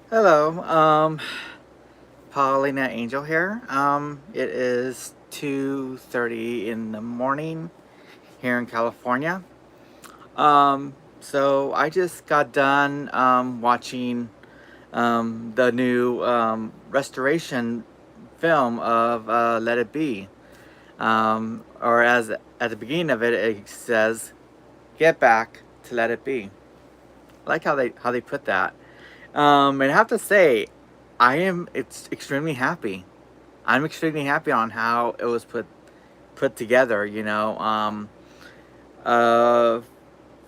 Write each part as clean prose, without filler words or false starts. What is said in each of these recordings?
Hello, Paulina Angel here. It is 2:30 in the morning here in California. So I just got done watching the new restoration film of Let It Be. Or as at the beginning of it, it says, "Get back to Let It Be." I like how they put that. And I have to say, it's extremely happy. I'm extremely happy on how it was put together. Uh,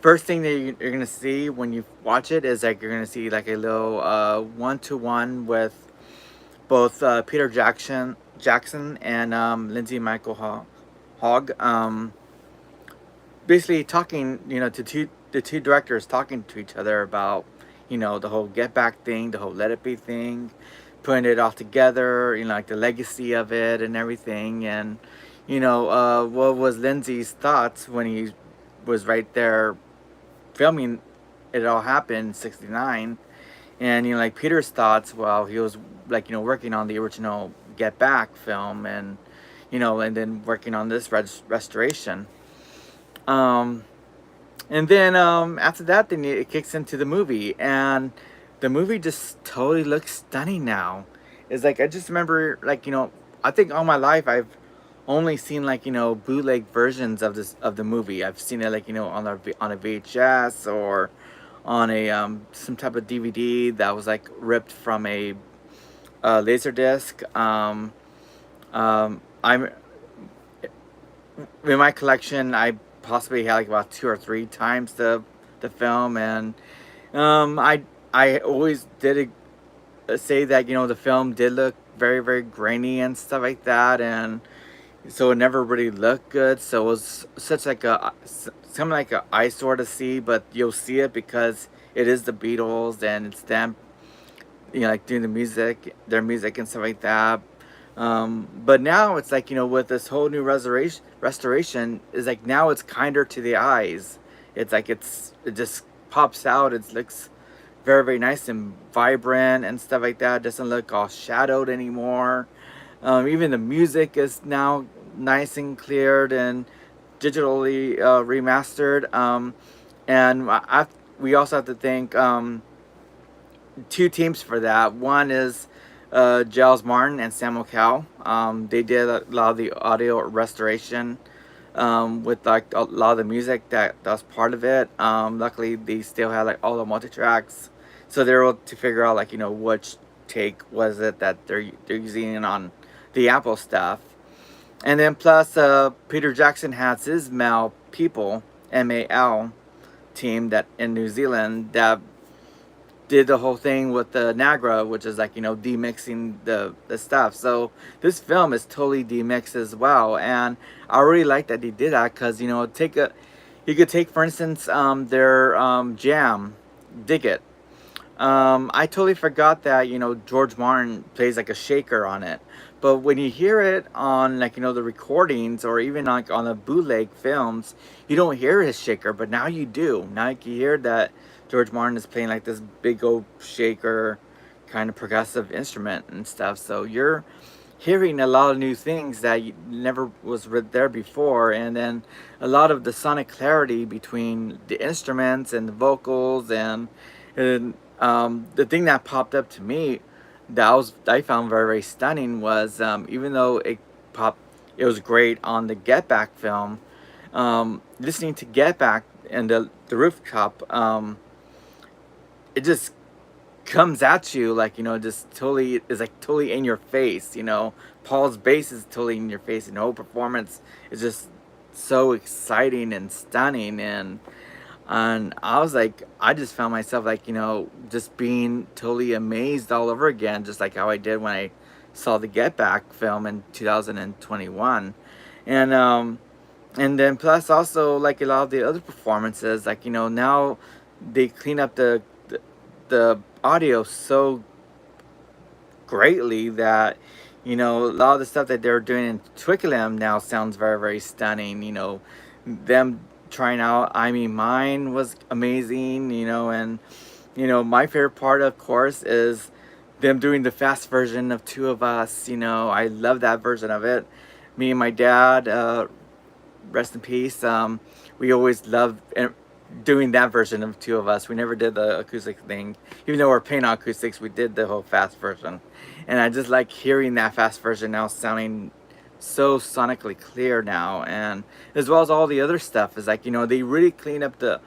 First thing that you're gonna see when you watch it is like you're gonna see like a little one-to-one with both Peter Jackson and Lindsay Michael Hogg. Basically talking, to the two directors talking to each other about, the whole Get Back thing, the whole Let It Be thing, putting it all together, like the legacy of it and everything, and what was Lindsay's thoughts when he was right there filming it all happened in '69, and like Peter's thoughts while he was like working on the original Get Back film, and and then working on this restoration. Um, And then after that, then it kicks into the movie, and the movie just totally looks stunning now. It's like I just remember, like I think all my life I've only seen like bootleg versions of the movie. I've seen it like on a VHS or on a some type of DVD that was like ripped from a laser disc. I'm in my collection. I possibly had like about two or three times the film, and I always did say that the film did look very very grainy and stuff like that, and so it never really looked good. So it was such like something like a eyesore to see, but you'll see it because it is the Beatles and it's them, like doing their music and stuff like that. But now it's like with this whole new restoration is like now it's kinder to the eyes. It's like it just pops out. It looks very very nice and vibrant and stuff like that. It doesn't look all shadowed anymore. Even the music is now nice and cleared and digitally remastered. And we also have to thank two teams for that. One is Giles Martin and Samuel Cowell. They did a lot of the audio restoration with like a lot of the music that was part of it. Luckily, they still had like all the multi tracks, so they were able to figure out like which take was it that they're using on the Apple stuff. And then plus, Peter Jackson has his Mal people, MAL team that in New Zealand that did the whole thing with the Nagra, which is like demixing the stuff. So this film is totally demixed as well, and I really like that they did that because you could take for instance their jam, Dig It. I totally forgot that George Martin plays like a shaker on it, but when you hear it on like the recordings or even like on the bootleg films, you don't hear his shaker, but now you do. Now you can hear that George Martin is playing like this big old shaker, kind of progressive instrument and stuff. So you're hearing a lot of new things that never was there before, and then a lot of the sonic clarity between the instruments and the vocals, and the thing that popped up to me I found very very stunning was even though it was great on the Get Back film, listening to Get Back and the rooftop, it just comes at you like just totally is like totally in your face. Paul's bass is totally in your face, and the whole performance is just so exciting and stunning, and I was like, I just found myself like just being totally amazed all over again, just like how I did when I saw the Get Back film in 2021. And um and then plus also like a lot of the other performances, like now they clean up the audio so greatly that a lot of the stuff that they're doing in Twickenham now sounds very very stunning. Them trying out I Mean Mine was amazing. And My favorite part, of course, is them doing the fast version of Two of Us. I love that version of it. Me and my dad, rest in peace. We always loved doing that version of Two of Us. We never did the acoustic thing, even though we're playing on acoustics. We did the whole fast version, and I just like hearing that fast version now sounding so sonically clear now, and as well as all the other stuff is like they really clean up the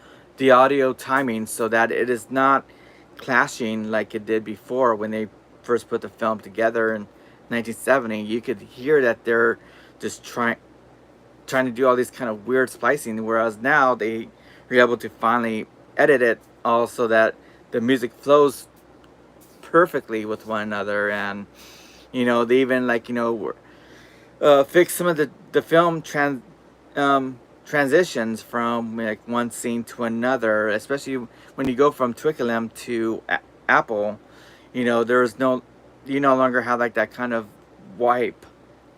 audio timing so that it is not clashing like it did before when they first put the film together in 1970. You could hear that they're just trying to do all these kind of weird splicing, whereas now they are able to finally edit it all so that the music flows perfectly with one another. And they even like fix some of the film transitions from like one scene to another, especially when you go from Twickenham to Apple. There's no you no longer have like that kind of wipe,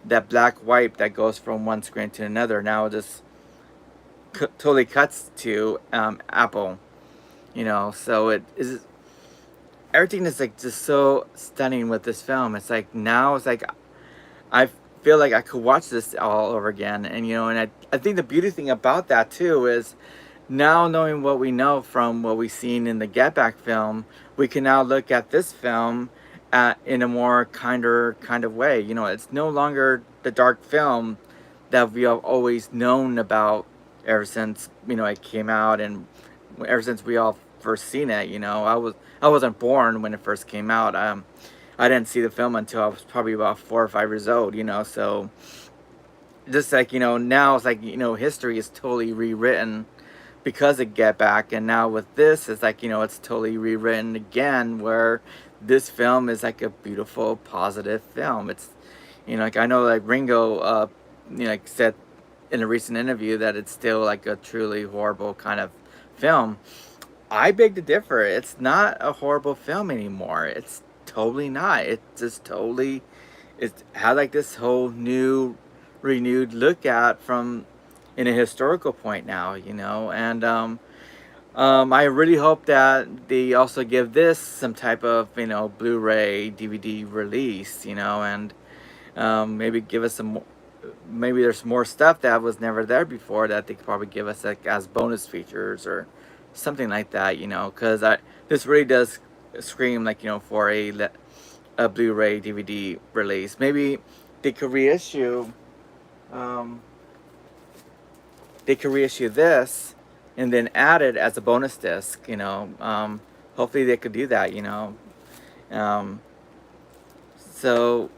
that black wipe that goes from one screen to another. Now it just totally cuts to Apple. So it is, everything is like just so stunning with this film. It's like now it's like I feel like I could watch this all over again. And I think the beauty thing about that too is now knowing what we know from what we've seen in the Get Back film, we can now look at this film in a more kinder kind of way. It's no longer the dark film that we have always known about ever since it came out, and ever since we all first seen it. I wasn't born when it first came out. I didn't see the film until I was probably about 4 or 5 years old. So just like now it's like history is totally rewritten because of Get Back, and now with this it's like it's totally rewritten again, where this film is like a beautiful positive film. It's like I know like Ringo like said in a recent interview that it's still like a truly horrible kind of film. I beg to differ. It's not a horrible film anymore. It's totally not. It just totally, it had like this whole new renewed look at from in a historical point now, and I really hope that they also give this some type of Blu-ray DVD release, and maybe give us some maybe there's more stuff that was never there before that they could probably give us like as bonus features or something like that, because this really does scream like for a Blu-ray DVD release. Maybe they could reissue um, this and then add it as a bonus disc. Hopefully they could do that. Um, so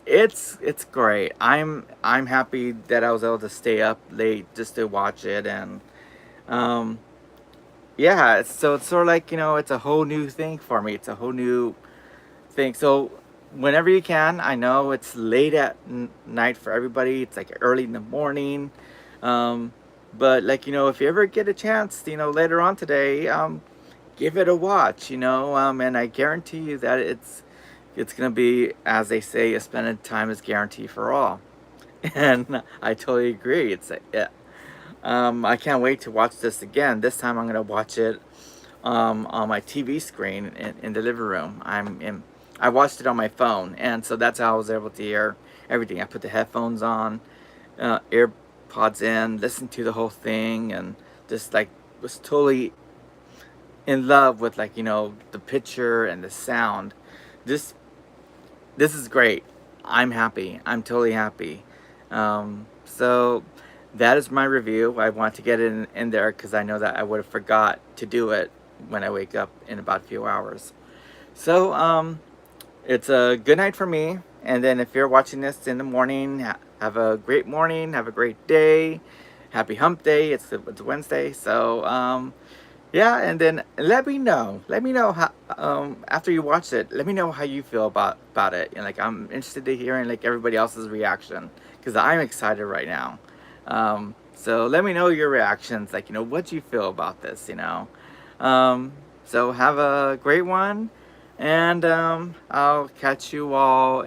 it's great. I'm happy that I was able to stay up late just to watch it. And yeah, so it's sort of like it's a whole new thing for me. It's a whole new thing. So whenever you can, I know it's late at night for everybody. It's like early in the morning. But like if you ever get a chance, later on today, give it a watch. And I guarantee you that it's gonna be, as they say, a splendid time is guaranteed for all. And I totally agree. It's yeah. I can't wait to watch this again. This time I'm gonna watch it on my TV screen in the living room. I watched it on my phone, and so that's how I was able to hear everything. I put the headphones on, AirPods in, listened to the whole thing, and just like was totally in love with like the picture and the sound. This this is great. I'm happy. I'm totally happy. So that is my review. I want to get it in there because I know that I would have forgot to do it when I wake up in about a few hours. So it's a good night for me. And then if you're watching this in the morning, have a great morning. Have a great day. Happy hump day. It's Wednesday. So yeah, and then let me know. Let me know how after you watch it. Let me know how you feel about it. And like I'm interested to hearing like everybody else's reaction because I'm excited right now. So let me know your reactions. Like what you feel about this. So have a great one, and I'll catch you all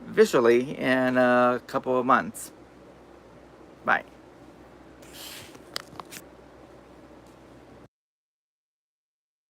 visually in a couple of months. Bye.